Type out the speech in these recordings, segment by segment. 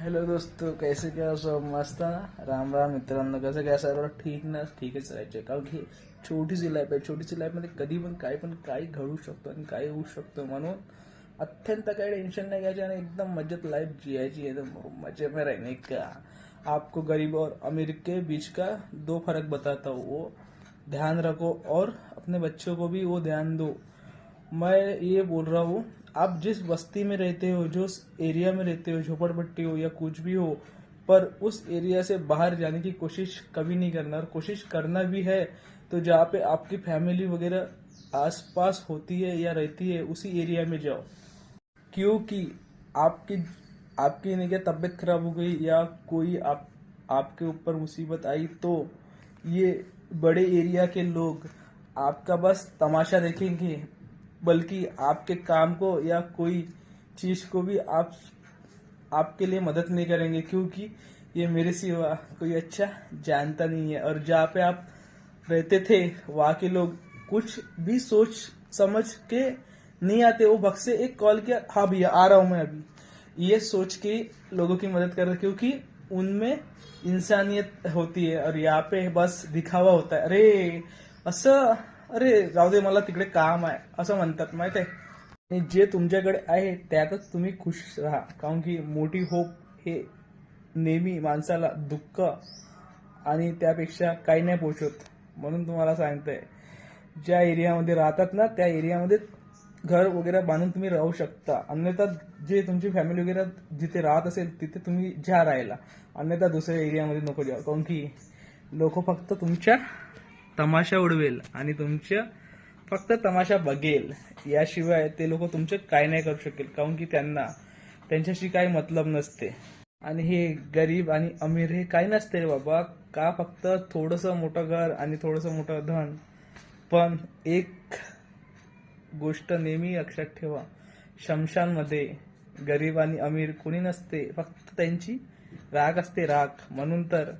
Hello दोस्तों, कैसे क्या सब मस्त ना. राम राम मित्रांनो. कसं काय सर्व ठीक ना. ठीकच राहायचे कारण की छोटीशी लाईफ आहे. छोटीशी लाईफमध्ये कधी पण काही घडू शकतो आणि काही होऊ शकतो. म्हणून अत्यंत काही टेंशन नाही घ्यायचे आणि एकदम मजेत लाईफ जियायची है. तो मजे में रहने का. आपको गरीब और अमीर के बीच का दो फर्क बताता हूँ, वो ध्यान रखो और अपने बच्चों को भी वो ध्यान दो. मैं ये बोल रहा हूँ, आप जिस बस्ती में रहते हो, जो एरिया में रहते हो, झोपड़पट्टी हो या कुछ भी हो, पर उस एरिया से बाहर जाने की कोशिश कभी नहीं करना. और कोशिश करना भी है तो जहाँ पे आपकी फैमिली वगैरह आसपास होती है या रहती है उसी एरिया में जाओ. क्योंकि आपकी आपकी नहीं क्या तबीयत खराब हो गई या कोई आपके ऊपर मुसीबत आई तो ये बड़े एरिया के लोग आपका बस तमाशा देखेंगे, बल्कि आपके काम को या कोई चीज को भी आपके लिए मदद नहीं करेंगे. क्योंकि ये मेरे सिवा कोई अच्छा जानता नहीं है. और जहाँ पे आप रहते थे वहाँ के लोग कुछ भी सोच समझ के नहीं आते. वो भग से एक कॉल किया, हाँ भैया आ रहा हूँ मैं अभी, ये सोच के लोगों की मदद कर रहे. क्योंकि उनमें इंसानियत होती है और यहाँ पे बस दिखावा होता है. अरे असं, अरे जाऊ दे, मला तिकडे काम आहे असं म्हणतात माहित आहे. आणि जे तुमच्याकडे आहे त्यातच तुम्ही खुश राहा. कारण की मोठी होप हे नेहमी माणसाला दुःख आणि त्यापेक्षा काही नाही पोचवत. म्हणून तुम्हाला सांगतोय, ज्या एरियामध्ये राहतात ना त्या एरियामध्ये घर वगैरे बांधून तुम्ही राहू शकता. अन्यथा जे तुमची फॅमिली वगैरे जिथे राहत असेल तिथे तुम्ही ज्या राहायला, अन्यथा दुसऱ्या एरियामध्ये नको जाऊ. कारण की लोक फक्त तुमच्या तमाशा उडवेल आणि तुमच्या फक्त तमाशा बघेल. याशिवाय ते लोक तुमचे काय नाही करू शकेल. कारण की त्यांना त्यांच्याशी काही मतलब नसते. आणि हे गरीब आणि अमीर हे काही नसते रे बाबा. का फक्त थोडंसं मोठं घर आणि थोडंसं मोठं धन. पण एक गोष्ट नेहमी लक्षात ठेवा, शमशानमध्ये गरीब आणि अमीर कोणी नसते. फक्त त्यांची राख असते, राख. म्हणून तर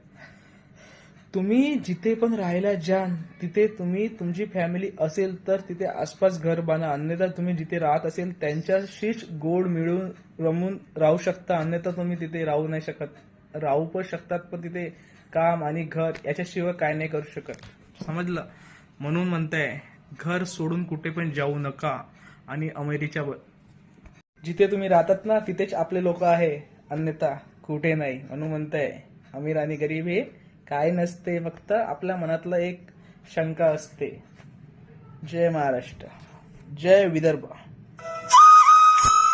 तुम्ही जिथे पण राहायला जाल तिथे तुम्ही तुमची फॅमिली असेल तर तिथे आसपास घर बांधा. अन्यथा तुम्ही जिथे राहत असेल त्यांच्याशीच गोड मिळून रमून राहू शकता. अन्यथा तुम्ही तिथे राहू नाही शकत. राहू पण शकतात पण तिथे काम आणि घर याच्याशिवाय काय नाही करू शकत. समजलं. म्हणून म्हणताय, घर सोडून कुठे पण जाऊ नका. आणि अमेरिच्या जिथे तुम्ही राहतात ना तिथेच आपले लोक आहे, अन्यथा कुठे नाही. म्हणून म्हणताय, अमीर आणि गरीब हे काय नसते, फक्त आपल्या मनातलं एक शंका असते. जय महाराष्ट्र, जय विदर्भ.